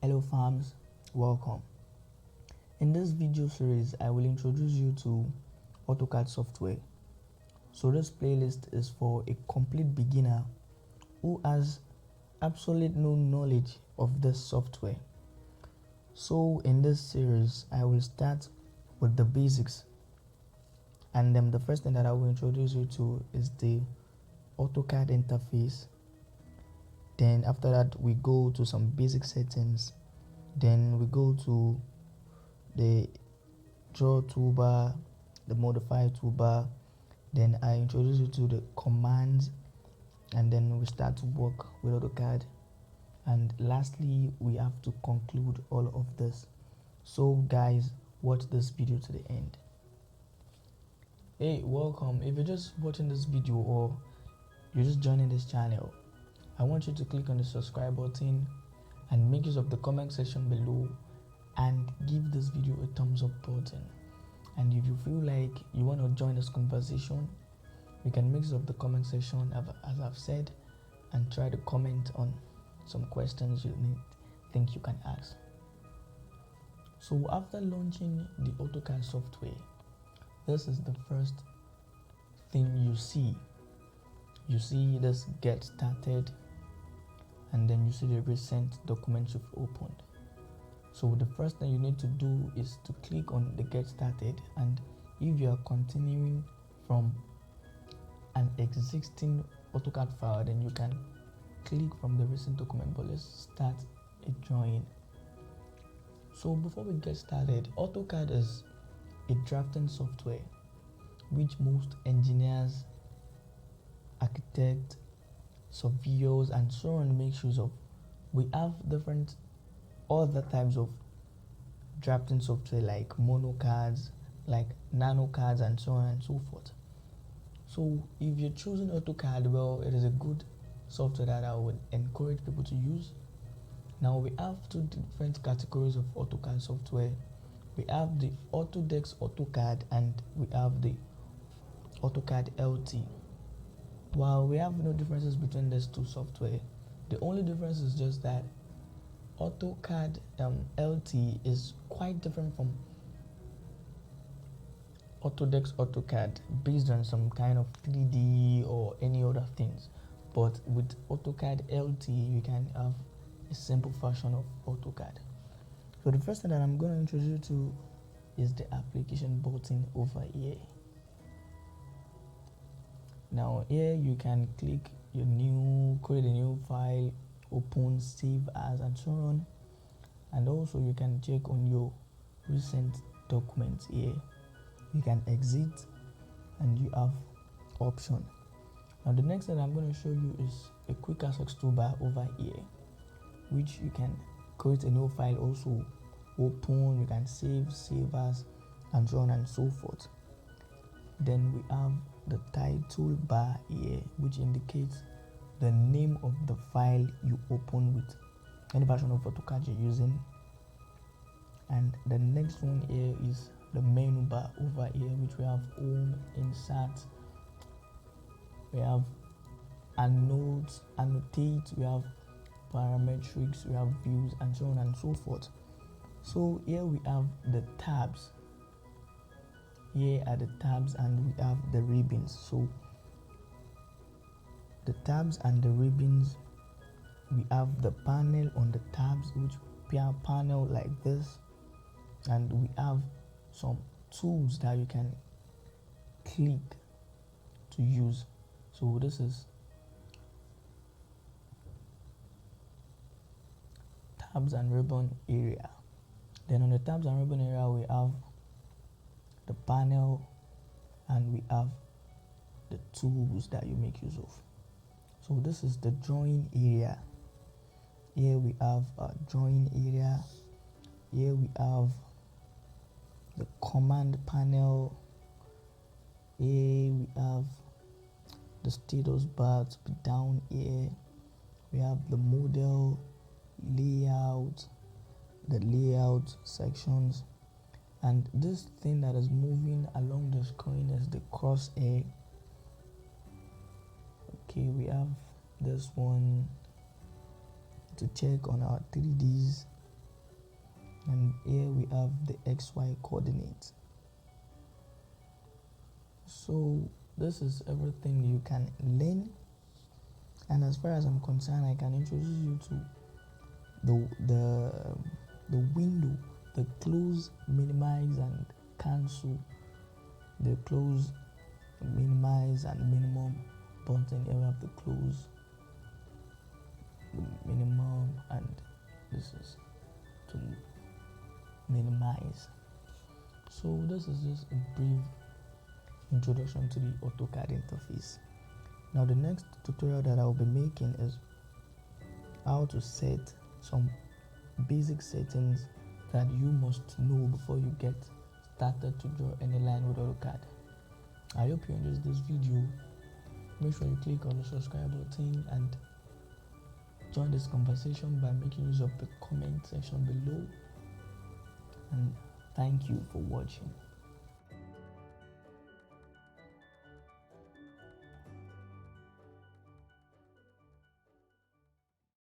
Hello farms, welcome. In this video series, I will introduce you to AutoCAD software. So this playlist is for a complete beginner who has absolute no knowledge of this software. So in this series, I will start with the basics. And then the first thing that I will introduce you to is the AutoCAD interface. Then after that, we go to some basic settings. Then we go to the draw toolbar, the modify toolbar. Then I introduce you to the commands, and then we start to work with AutoCAD. And lastly, we have to conclude all of this. So guys, watch this video to the end. Hey, welcome. If you're just watching this video or you're just joining this channel, I want you to click on the subscribe button and make use of the comment section below and give this video a thumbs up button. And if you feel like you want to join this conversation, you can make use of the comment section as I've said, and try to comment on some questions you think you can ask. So after launching the AutoCAD software, this is the first thing you see. You see this get started, and then you see the recent documents you've opened. So the first thing you need to do is to click on the get started, and if you are continuing from an existing AutoCAD file, then you can click from the recent document. But let's start a drawing. So before we get started, AutoCAD is a drafting software which most engineers, architects, surveyors and so on make use of. We have different other types of drafting software like MonoCADs, like NanoCADs and so on and so forth. So if you're choosing AutoCAD, well, it is a good software that I would encourage people to use. Now we have two different categories of AutoCAD software. We have the Autodesk AutoCAD and we have the AutoCAD LT. While we have no differences between these two software, the only difference is just that AutoCAD LT is quite different from Autodesk AutoCAD based on some kind of 3D or any other things. But with AutoCAD LT, you can have a simple version of AutoCAD. So the first thing that I'm going to introduce you to is the application button over here. Now here you can click create a new file, open, save as and so on. And also you can check on your recent documents here. You can exit and you have option. Now the next thing I'm going to show you is a quick access toolbar over here, which you can create a new file, also open, you can save as and so on and so forth. Then we have the title bar here, which indicates the name of the file you open with any version of AutoCAD you're using. And the next one here is the menu bar over here, which we have home, insert, we have annotate, we have parametrics, we have views and so on and so forth. So here we have the tabs. Here are the tabs and we have the ribbons. So the tabs and the ribbons, we have the panel on the tabs, which appear panel like this, and we have some tools that you can click to use. So this is tabs and ribbon area. Then on the tabs and ribbon area, we have the panel and we have the tools that you make use of. So this is the drawing area. Here we have a drawing area. Here we have the command panel. Here we have the status bar to be down here. We have the model, layout, the layout sections, and this thing that is moving along the screen is the crosshair. Okay, we have this one to check on our 3Ds have the XY coordinates. So this is everything you can learn, and as far as I'm concerned, I can introduce you to the window, the close, minimize, and cancel, the close, minimize, and minimum button area of the close, the minimum, and this is to minimize. So this is just a brief introduction to the AutoCAD interface. Now the next tutorial that I'll be making is how to set some basic settings that you must know before you get started to draw any line with AutoCAD. I hope you enjoyed this video. Make sure you click on the subscribe button and join this conversation by making use of the comment section below. And thank you for watching.